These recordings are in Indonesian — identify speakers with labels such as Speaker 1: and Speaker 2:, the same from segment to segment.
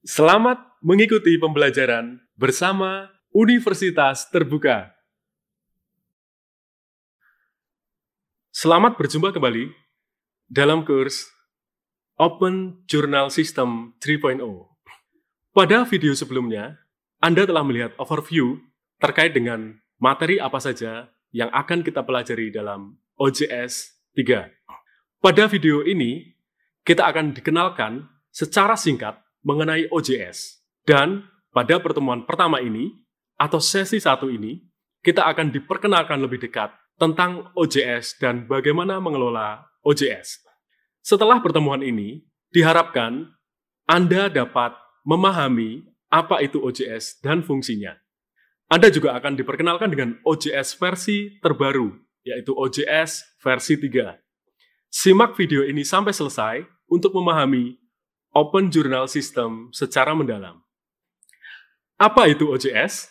Speaker 1: Selamat mengikuti pembelajaran bersama Universitas Terbuka. Selamat berjumpa kembali dalam kurs Open Journal System 3.0. Pada video sebelumnya, Anda telah melihat overview terkait dengan materi apa saja yang akan kita pelajari dalam OJS 3. Pada video ini, kita akan dikenalkan secara singkat mengenai OJS. Dan pada pertemuan pertama ini, atau sesi 1 ini, kita akan diperkenalkan lebih dekat tentang OJS dan bagaimana mengelola OJS. Setelah pertemuan ini, diharapkan Anda dapat memahami apa itu OJS dan fungsinya. Anda juga akan diperkenalkan dengan OJS versi terbaru, yaitu OJS versi 3. Simak video ini sampai selesai untuk memahami Open Journal System secara mendalam. Apa itu OJS?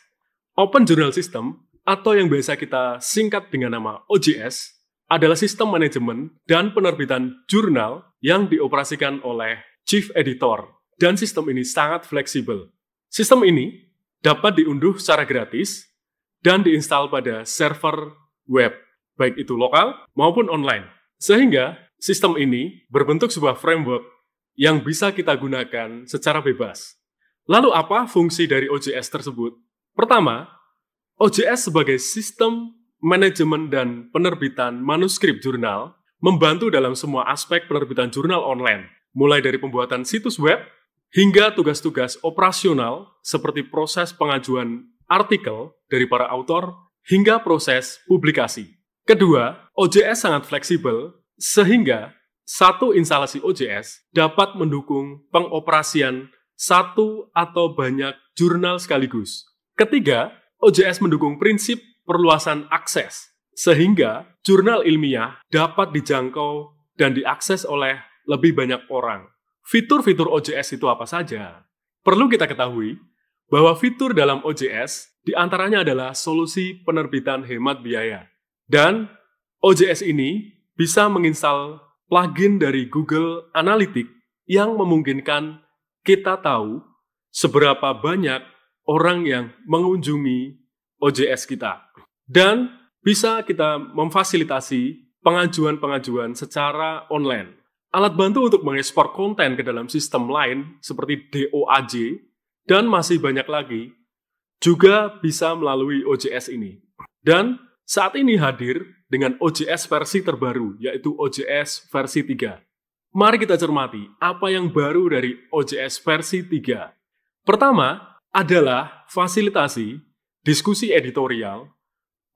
Speaker 1: Open Journal System, atau yang biasa kita singkat dengan nama OJS, adalah sistem manajemen dan penerbitan jurnal yang dioperasikan oleh Chief Editor, dan sistem ini sangat fleksibel. Sistem ini dapat diunduh secara gratis dan diinstal pada server web, baik itu lokal maupun online. Sehingga sistem ini berbentuk sebuah framework yang bisa kita gunakan secara bebas. Lalu apa fungsi dari OJS tersebut? Pertama, OJS sebagai sistem manajemen dan penerbitan manuskrip jurnal membantu dalam semua aspek penerbitan jurnal online, mulai dari pembuatan situs web hingga tugas-tugas operasional seperti proses pengajuan artikel dari para autor hingga proses publikasi. Kedua, OJS sangat fleksibel sehingga satu instalasi OJS dapat mendukung pengoperasian satu atau banyak jurnal sekaligus. Ketiga, OJS mendukung prinsip perluasan akses, sehingga jurnal ilmiah dapat dijangkau dan diakses oleh lebih banyak orang. Fitur-fitur OJS itu apa saja? Perlu kita ketahui bahwa fitur dalam OJS diantaranya adalah solusi penerbitan hemat biaya. Dan OJS ini bisa menginstal plugin dari Google Analytics yang memungkinkan kita tahu seberapa banyak orang yang mengunjungi OJS kita. Dan bisa kita memfasilitasi pengajuan-pengajuan secara online. Alat bantu untuk mengekspor konten ke dalam sistem lain seperti DOAJ dan masih banyak lagi juga bisa melalui OJS ini. Dan saat ini hadir dengan OJS versi terbaru, yaitu OJS versi 3. Mari kita cermati apa yang baru dari OJS versi 3. Pertama adalah fasilitasi diskusi editorial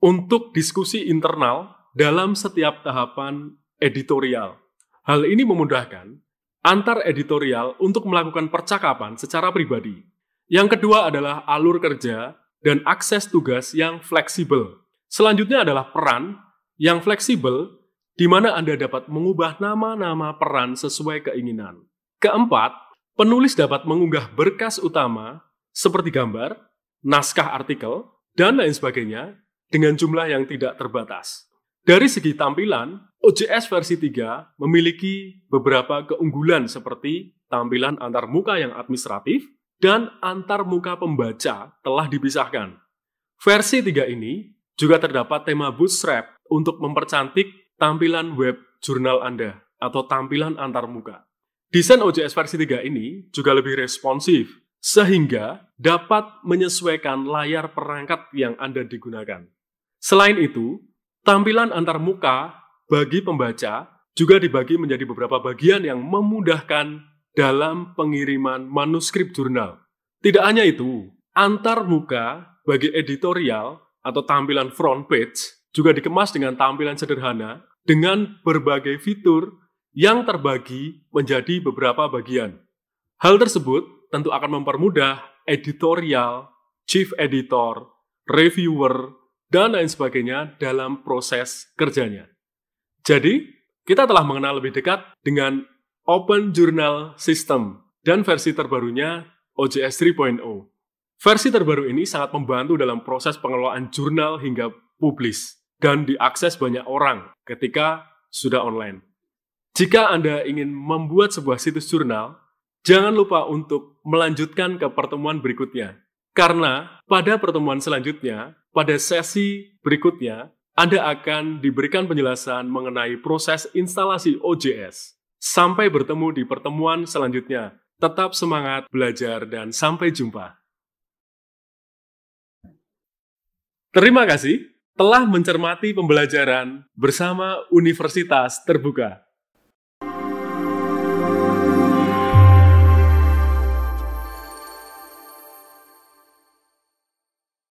Speaker 1: untuk diskusi internal dalam setiap tahapan editorial. Hal ini memudahkan antar editorial untuk melakukan percakapan secara pribadi. Yang kedua adalah alur kerja dan akses tugas yang fleksibel. Selanjutnya adalah peran yang fleksibel, di mana Anda dapat mengubah nama-nama peran sesuai keinginan. Keempat, penulis dapat mengunggah berkas utama seperti gambar, naskah artikel, dan lain sebagainya dengan jumlah yang tidak terbatas. Dari segi tampilan, OJS versi 3 memiliki beberapa keunggulan seperti tampilan antarmuka yang administratif dan antarmuka pembaca telah dipisahkan. Versi 3 ini juga terdapat tema Bootstrap untuk mempercantik tampilan web jurnal Anda atau tampilan antarmuka. Desain OJS versi 3 ini juga lebih responsif, sehingga dapat menyesuaikan layar perangkat yang Anda digunakan. Selain itu, tampilan antarmuka bagi pembaca juga dibagi menjadi beberapa bagian yang memudahkan dalam pengiriman manuskrip jurnal. Tidak hanya itu, antarmuka bagi editorial atau tampilan front page juga dikemas dengan tampilan sederhana dengan berbagai fitur yang terbagi menjadi beberapa bagian. Hal tersebut tentu akan mempermudah editorial, chief editor, reviewer, dan lain sebagainya dalam proses kerjanya. Jadi, kita telah mengenal lebih dekat dengan Open Journal System dan versi terbarunya OJS 3.0. Versi terbaru ini sangat membantu dalam proses pengelolaan jurnal hingga publis. dan diakses banyak orang ketika sudah online. Jika Anda ingin membuat sebuah situs jurnal, jangan lupa untuk melanjutkan ke pertemuan berikutnya. Karena pada pertemuan selanjutnya, pada sesi berikutnya, Anda akan diberikan penjelasan mengenai proses instalasi OJS. Sampai bertemu di pertemuan selanjutnya. Tetap semangat belajar dan sampai jumpa. Terima kasih telah mencermati pembelajaran bersama Universitas Terbuka.